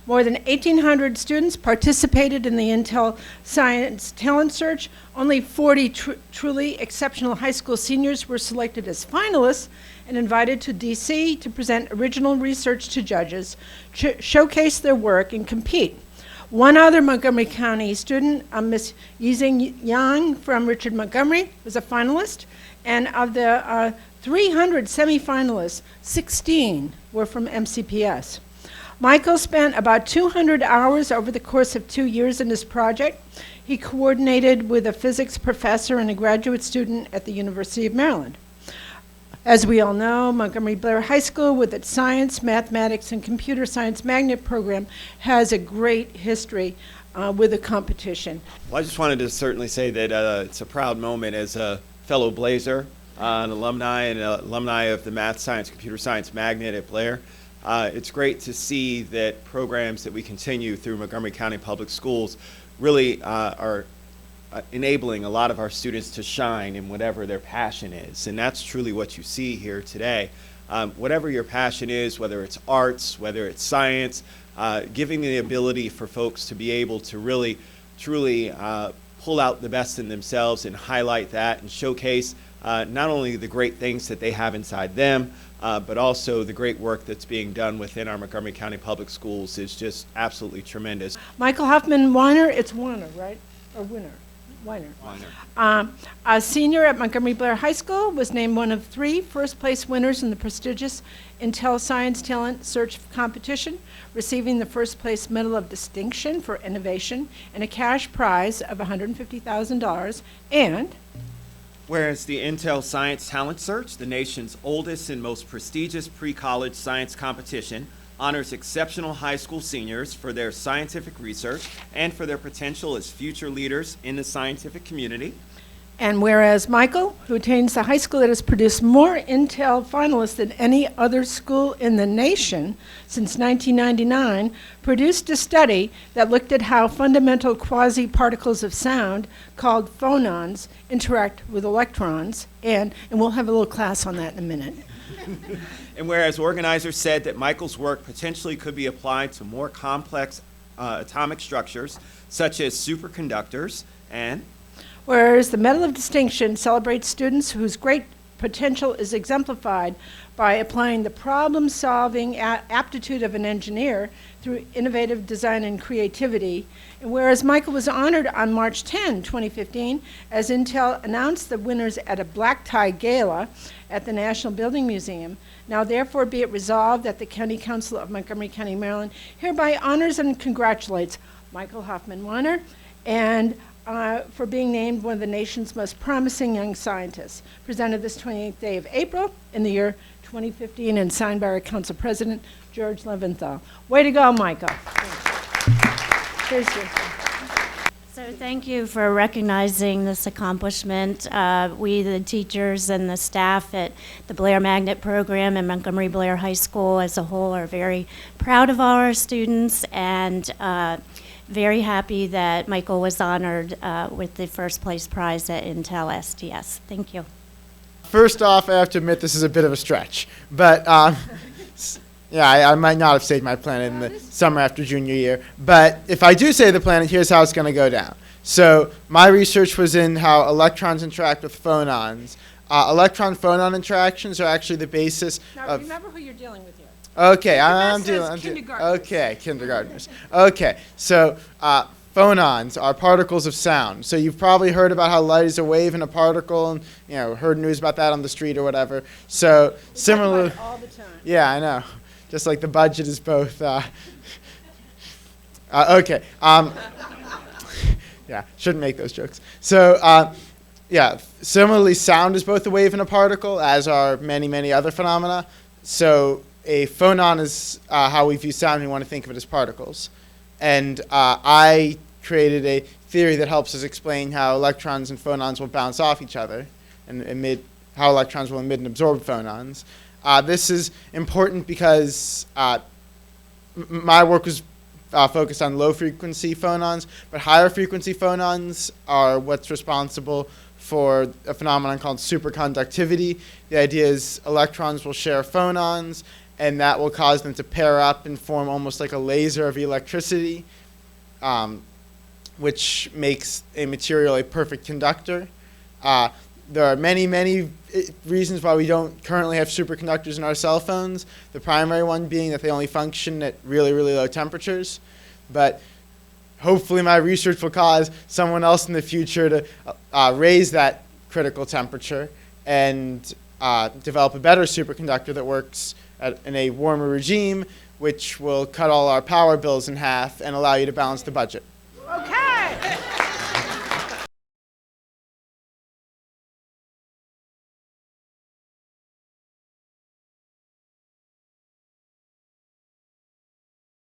More than 1,800 students participated in the Intel Science Talent Search. Only 40 truly exceptional high school seniors were selected as finalists and invited to DC to present original research to judges, showcase their work, and compete. One other Montgomery County student, Miss Yizing Yang from Richard Montgomery, was a finalist. And of the 300 semifinalists, 16 were from MCPS. Michael spent about 200 hours over the course of 2 years in this project. He coordinated with a physics professor and a graduate student at the University of Maryland. As we all know, Montgomery-Blair High School, with its science, mathematics, and computer science magnet program, has a great history with the competition. Well, I just wanted to certainly say that it's a proud moment as a fellow Blazer, an alumni of the Math Science, Computer Science magnet at Blair. It's great to see that programs that we continue through Montgomery County Public Schools really are enabling a lot of our students to shine in whatever their passion is. And that's truly what you see here today. Whatever your passion is, whether it's arts, whether it's science, giving the ability for folks to be able to really, truly pull out the best in themselves and highlight that and showcase not only the great things that they have inside them, but also the great work that's being done within our Montgomery County Public Schools is just absolutely tremendous. Michael Hofmann Weiner, it's Weiner, right? Or Winner? Weiner. A senior at Montgomery-Blair High School, was named one of 3 first-place winners in the prestigious Intel Science Talent Search competition, receiving the first-place Medal of Distinction for Innovation and a cash prize of $150,000. And whereas the Intel Science Talent Search, the nation's oldest and most prestigious pre-college science competition, honors exceptional high school seniors for their scientific research and for their potential as future leaders in the scientific community. And whereas Michael, who attends the high school that has produced more Intel finalists than any other school in the nation since 1999, produced a study that looked at how fundamental quasi-particles of sound, called phonons, interact with electrons, and we'll have a little class on that in a minute. And whereas organizers said that Michael's work potentially could be applied to more complex atomic structures, such as superconductors, and whereas the Medal of Distinction celebrates students whose great potential is exemplified by applying the problem-solving aptitude of an engineer through innovative design and creativity. And whereas Michael was honored on March 10, 2015, as Intel announced the winners at a black tie gala at the National Building Museum, now therefore be it resolved that the County Council of Montgomery County, Maryland, hereby honors and congratulates Michael Hofmann Weiner and for being named one of the nation's most promising young scientists, presented this 28th day of April in the year 2015 and signed by our council president, George Leventhal. Way to go, Michael. Thanks. So thank you for recognizing this accomplishment. We, the teachers and the staff at the Blair Magnet Program and Montgomery-Blair High School as a whole are very proud of all our students and very happy that Michael was honored with the first place prize at Intel STS. Thank you. First off, I have to admit this is a bit of a stretch, but yeah, I might not have stayed my planet in the summer after junior year, but if I do say the planet, here's how it's going to go down. So my research was in how electrons interact with phonons. Electron-phonon interactions are actually the basis now, remember who you're dealing with here. Okay, I'm dealing. Okay, kindergartners. Okay, so phonons are particles of sound. So you've probably heard about how light is a wave in a particle, and heard news about that on the street or whatever. So similarly, all the time. Yeah, I know. Just like the budget is both. Okay. Yeah, shouldn't make those jokes. So yeah, similarly, sound is both a wave and a particle, as are many, many other phenomena. So a phonon is how we view sound. We want to think of it as particles. And I created a theory that helps us explain how electrons and phonons will bounce off each other and how electrons will emit and absorb phonons. This is important because my work was focused on low-frequency phonons, but higher-frequency phonons are what's responsible for a phenomenon called superconductivity. The idea is electrons will share phonons, and that will cause them to pair up and form almost like a laser of electricity, which makes a material a perfect conductor. There are many, many reasons why we don't currently have superconductors in our cell phones. The primary one being that they only function at really, really low temperatures. But hopefully my research will cause someone else in the future to raise that critical temperature and develop a better superconductor that works in a warmer regime, which will cut all our power bills in half and allow you to balance the budget.